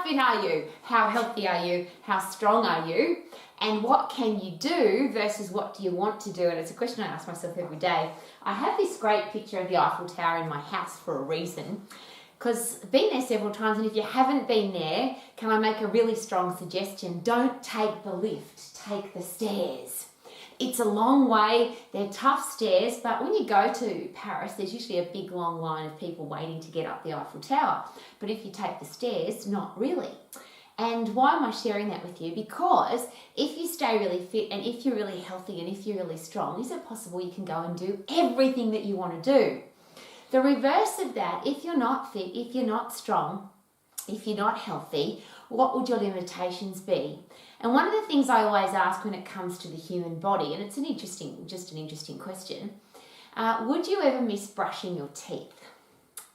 fit are you? How healthy are you? How strong are you? And what can you do versus what do you want to do? And it's a question I ask myself every day. I have this great picture of the Eiffel Tower in my house for a reason, because I've been there several times, and if you haven't been there, can I make a really strong suggestion? Don't take the lift, take the stairs. It's a long way, they're tough stairs, but when you go to Paris, there's usually a big long line of people waiting to get up the Eiffel Tower. But if you take the stairs, not really. And why am I sharing that with you? Because if you stay really fit and if you're really healthy and if you're really strong, is it possible you can go and do everything that you want to do? The reverse of that, if you're not fit, if you're not strong, if you're not healthy, what would your limitations be? And one of the things I always ask when it comes to the human body, and it's just an interesting question, would you ever miss brushing your teeth?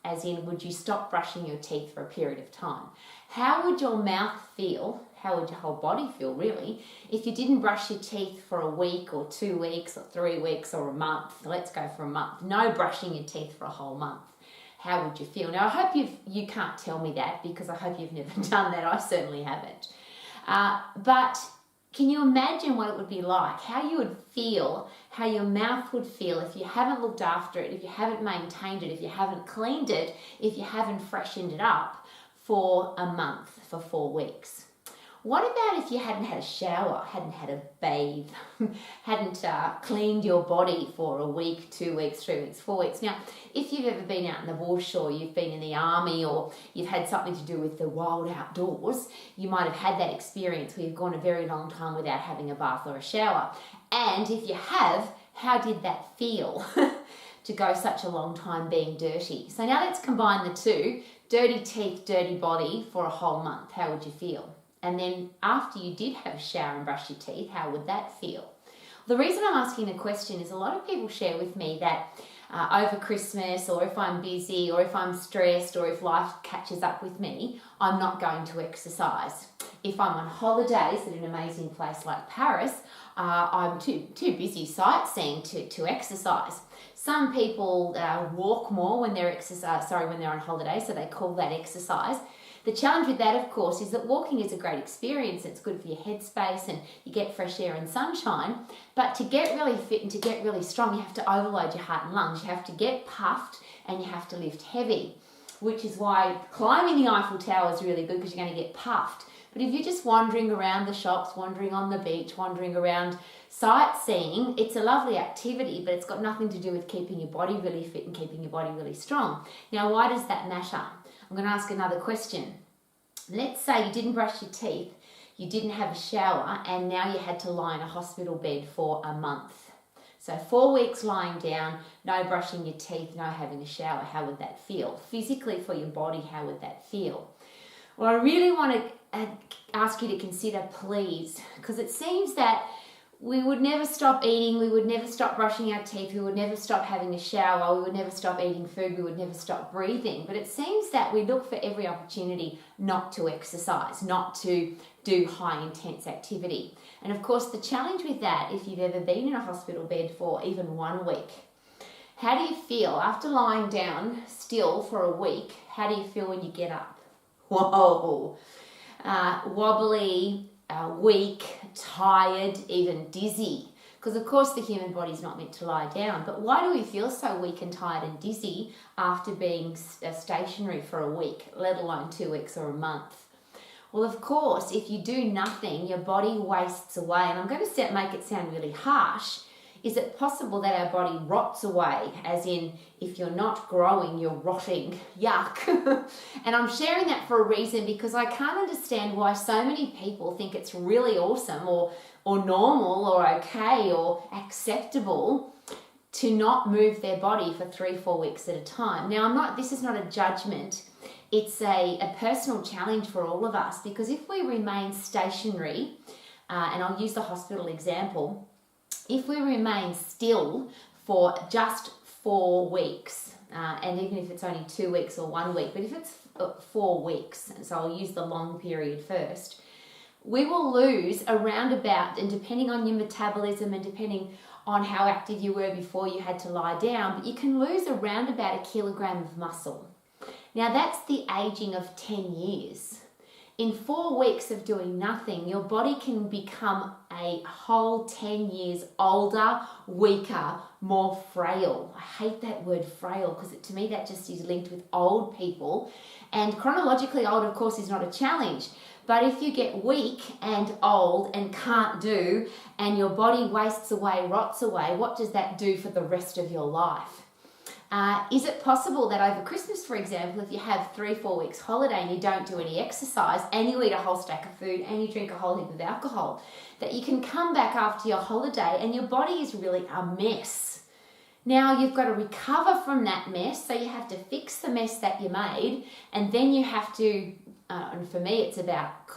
As in, would you stop brushing your teeth for a period of time? How would your mouth feel? How would your whole body feel, really, if you didn't brush your teeth for a week or 2 weeks or 3 weeks or a month? Let's go for a month. No brushing your teeth for a whole month. How would you feel? Now, I hope you can't tell me that, because I hope you've never done that. I certainly haven't. But can you imagine what it would be like? How you would feel, how your mouth would feel if you haven't looked after it, if you haven't maintained it, if you haven't cleaned it, if you haven't freshened it up for a month, for 4 weeks? What about if you hadn't had a shower, hadn't had a bathe, hadn't cleaned your body for a week, 2 weeks, 3 weeks, 4 weeks? Now, if you've ever been out in the bush, or you've been in the army, or you've had something to do with the wild outdoors, you might have had that experience where you've gone a very long time without having a bath or a shower. And if you have, how did that feel to go such a long time being dirty? So now let's combine the two, dirty teeth, dirty body for a whole month. How would you feel? And then after you did have a shower and brush your teeth, how would that feel? The reason I'm asking the question is a lot of people share with me that over Christmas, or if I'm busy, or if I'm stressed, or if life catches up with me, I'm not going to exercise. If I'm on holidays at an amazing place like Paris, I'm too busy sightseeing to exercise. Some people walk more when they're when they're on holiday, so they call that exercise. The challenge with that, of course, is that walking is a great experience. It's good for your headspace and you get fresh air and sunshine. But to get really fit and to get really strong, you have to overload your heart and lungs. You have to get puffed and you have to lift heavy, which is why climbing the Eiffel Tower is really good, because you're going to get puffed. But if you're just wandering around the shops, wandering on the beach, wandering around sightseeing, it's a lovely activity, but it's got nothing to do with keeping your body really fit and keeping your body really strong. Now, why does that matter? I'm going to ask another question. Let's say you didn't brush your teeth, you didn't have a shower, and now you had to lie in a hospital bed for a month. So 4 weeks lying down, no brushing your teeth, no having a shower. How would that feel? Physically for your body, how would that feel? Well, I really want to ask you to consider, please, because it seems that we would never stop eating, we would never stop brushing our teeth, we would never stop having a shower, we would never stop eating food, we would never stop breathing. But it seems that we look for every opportunity not to exercise, not to do high intense activity. And of course, the challenge with that, if you've ever been in a hospital bed for even 1 week, how do you feel after lying down still for a week? How do you feel when you get up? Whoa! Wobbly, weak, tired, even dizzy. Because of course the human body's not meant to lie down. But why do we feel so weak and tired and dizzy after being stationary for a week, let alone 2 weeks or a month? Well, of course, if you do nothing, your body wastes away. And I'm going to make it sound really harsh. Is it possible that our body rots away? As in, if you're not growing, you're rotting. Yuck. And I'm sharing that for a reason, because I can't understand why so many people think it's really awesome or normal or okay or acceptable to not move their body for 3-4 weeks at a time. Now, this is not a judgment. It's a personal challenge for all of us, because if we remain stationary, and I'll use the hospital example, if we remain still for just 4 weeks, and even if it's only 2 weeks or 1 week, but if it's 4 weeks, and so I'll use the long period first, we will lose around about, and depending on your metabolism and depending on how active you were before you had to lie down, but you can lose around about 1 kilogram of muscle. Now that's the aging of 10 years. in 4 weeks of doing nothing, your body can become a whole 10 years older, weaker, more frail. I hate that word frail because to me that just is linked with old people. And chronologically old, of course, is not a challenge. But if you get weak and old and can't do, and your body wastes away, rots away, what does that do for the rest of your life? Is it possible that over Christmas, for example, if you have 3-4 weeks holiday and you don't do any exercise and you eat a whole stack of food and you drink a whole heap of alcohol, that you can come back after your holiday and your body is really a mess. Now you've got to recover from that mess, so you have to fix the mess that you made, and then you have to, and for me it's about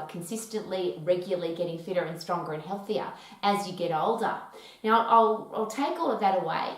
consistently, regularly getting fitter and stronger and healthier as you get older. Now I'll take all of that away.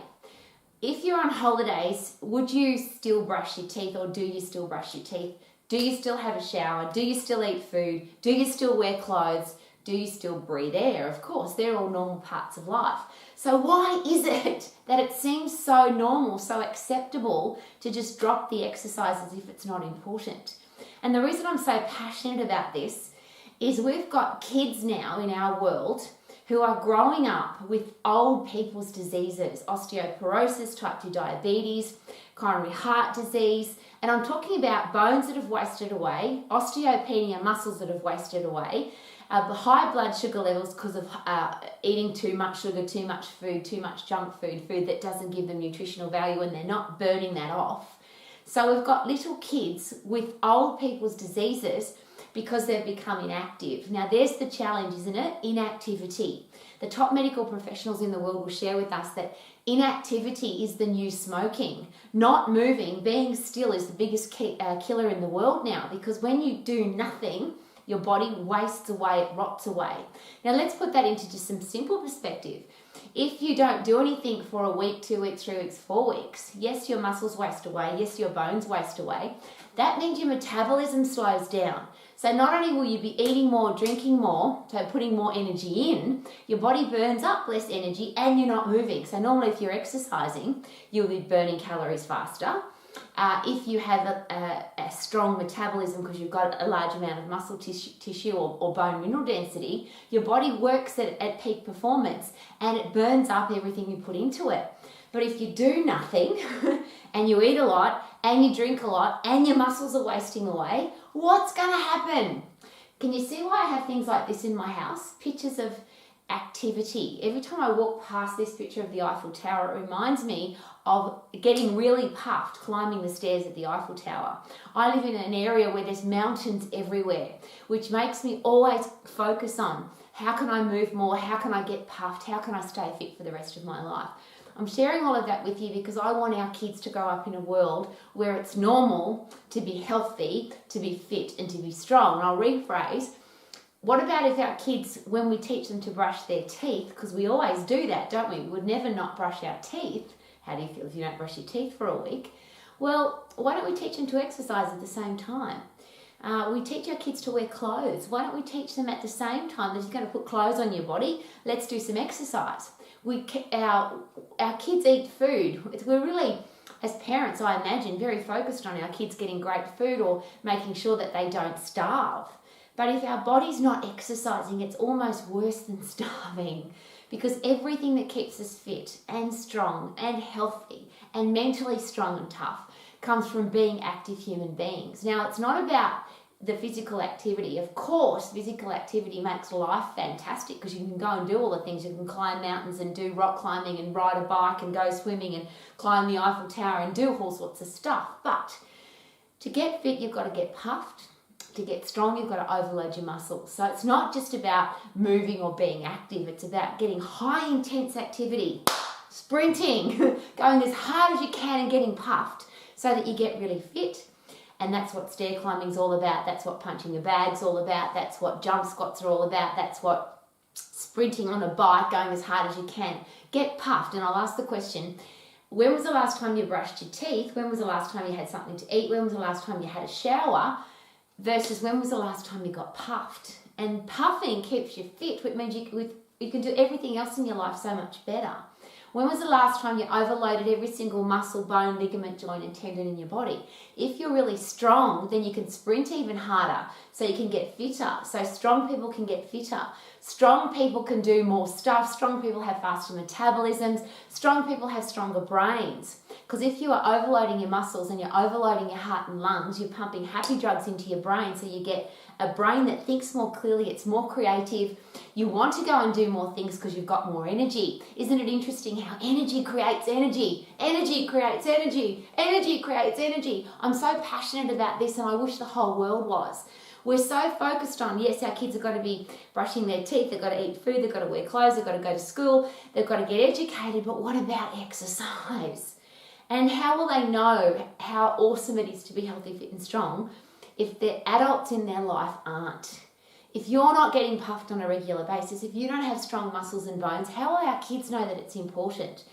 If you're on holidays, would you still brush your teeth, or do you still brush your teeth? Do you still have a shower? Do you still eat food? Do you still wear clothes? Do you still breathe air? Of course, they're all normal parts of life. So why is it that it seems so normal, so acceptable to just drop the exercise as if it's not important? And the reason I'm so passionate about this is we've got kids now in our world who are growing up with old people's diseases, osteoporosis, type 2 diabetes, coronary heart disease, and I'm talking about bones that have wasted away, osteopenia, muscles that have wasted away, high blood sugar levels because of eating too much sugar, too much food, too much junk food, food that doesn't give them nutritional value, and they're not burning that off. So we've got little kids with old people's diseases because they've become inactive. Now there's the challenge, isn't it? Inactivity. The top medical professionals in the world will share with us that inactivity is the new smoking. Not moving, being still is the biggest killer in the world now, because when you do nothing, your body wastes away, it rots away. Now let's put that into just some simple perspective. If you don't do anything for a week, 2 weeks, 3 weeks, 4 weeks, yes, your muscles waste away, yes, your bones waste away. That means your metabolism slows down. So not only will you be eating more, drinking more, so putting more energy in, your body burns up less energy and you're not moving. So normally if you're exercising, you'll be burning calories faster. If you have a strong metabolism because you've got a large amount of muscle tissue or bone mineral density, your body works at peak performance and it burns up everything you put into it. But if you do nothing and you eat a lot and you drink a lot and your muscles are wasting away, what's going to happen? Can you see why I have things like this in my house? Pictures of activity. Every time I walk past this picture of the Eiffel Tower, it reminds me of getting really puffed climbing the stairs at the Eiffel Tower. I live in an area where there's mountains everywhere, which makes me always focus on how can I move more, how can I get puffed, how can I stay fit for the rest of my life. I'm sharing all of that with you because I want our kids to grow up in a world where it's normal to be healthy, to be fit, and to be strong. And I'll rephrase, what about if our kids, when we teach them to brush their teeth, because we always do that, don't we? We would never not brush our teeth. How do you feel if you don't brush your teeth for a week? Well, why don't we teach them to exercise at the same time? We teach our kids to wear clothes. Why don't we teach them at the same time that you're going to put clothes on your body? Let's do some exercise. Our kids eat food. We're really, as parents, I imagine, very focused on our kids getting great food or making sure that they don't starve. But if our body's not exercising, it's almost worse than starving, because everything that keeps us fit and strong and healthy and mentally strong and tough comes from being active human beings. Now, it's not about the physical activity. Of course, physical activity makes life fantastic because you can go and do all the things. You can climb mountains and do rock climbing and ride a bike and go swimming and climb the Eiffel Tower and do all sorts of stuff. But to get fit, you've got to get puffed. To get strong, you've got to overload your muscles. So it's not just about moving or being active. It's about getting high intense activity, sprinting, going as hard as you can and getting puffed so that you get really fit. And that's what stair climbing's all about. That's what punching a bag's all about. That's what jump squats are all about. That's what sprinting on a bike, going as hard as you can. Get puffed. And I'll ask the question, when was the last time you brushed your teeth? When was the last time you had something to eat? When was the last time you had a shower? Versus when was the last time you got puffed? And puffing keeps you fit, which means you can do everything else in your life so much better. When was the last time you overloaded every single muscle, bone, ligament, joint and tendon in your body? If you're really strong, then you can sprint even harder, so you can get fitter. So strong people can get fitter. Strong people can do more stuff. Strong people have faster metabolisms. Strong people have stronger brains. Because if you are overloading your muscles and you're overloading your heart and lungs, you're pumping happy drugs into your brain, so you get a brain that thinks more clearly, it's more creative. You want to go and do more things because you've got more energy. Isn't it interesting how energy creates energy? Energy creates energy. Energy creates energy. I'm so passionate about this, and I wish the whole world was. We're so focused on, yes, our kids have got to be brushing their teeth, they've got to eat food, they've got to wear clothes, they've got to go to school, they've got to get educated, but what about exercise? And how will they know how awesome it is to be healthy, fit and strong if the adults in their life aren't? If you're not getting puffed on a regular basis, if you don't have strong muscles and bones, how will our kids know that it's important?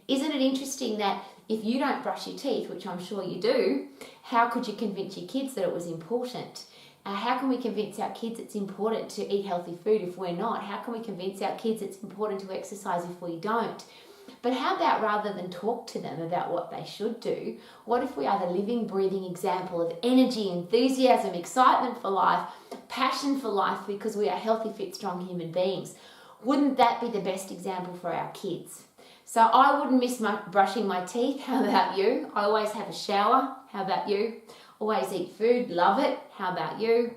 Isn't it interesting that if you don't brush your teeth, which I'm sure you do, how could you convince your kids that it was important? How can we convince our kids it's important to eat healthy food if we're not? How can we convince our kids it's important to exercise if we don't? But how about, rather than talk to them about what they should do, what if we are the living, breathing example of energy, enthusiasm, excitement for life, passion for life, because we are healthy, fit, strong human beings? Wouldn't that be the best example for our kids? So I wouldn't miss brushing my teeth. How about you? I always have a shower. How about you? Always eat food. Love it. How about you?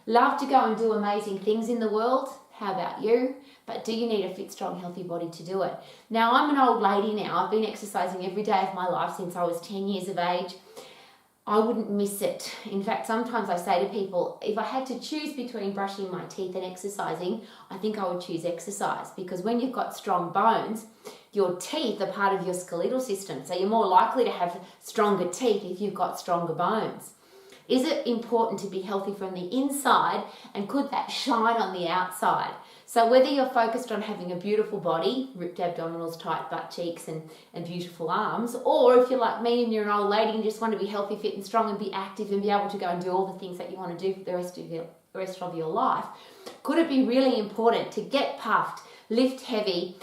Love to go and do amazing things in the world. How about you? But do you need a fit, strong, healthy body to do it? Now, I'm an old lady now. I've been exercising every day of my life since I was 10 years of age. I wouldn't miss it. In fact, sometimes I say to people, if I had to choose between brushing my teeth and exercising, I think I would choose exercise, because when you've got strong bones, your teeth are part of your skeletal system. So you're more likely to have stronger teeth if you've got stronger bones. Is it important to be healthy from the inside, and could that shine on the outside? So whether you're focused on having a beautiful body, ripped abdominals, tight butt cheeks and beautiful arms, or if you're like me and you're an old lady and just want to be healthy, fit and strong and be active and be able to go and do all the things that you want to do for the rest of your life, could it be really important to get puffed, lift heavy,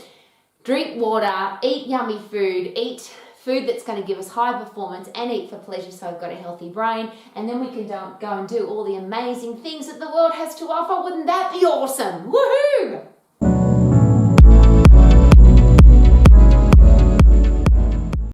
drink water, eat yummy food, eat food that's going to give us high performance, and eat for pleasure so I've got a healthy brain, and then we can go and do all the amazing things that the world has to offer? Wouldn't that be awesome? Woohoo!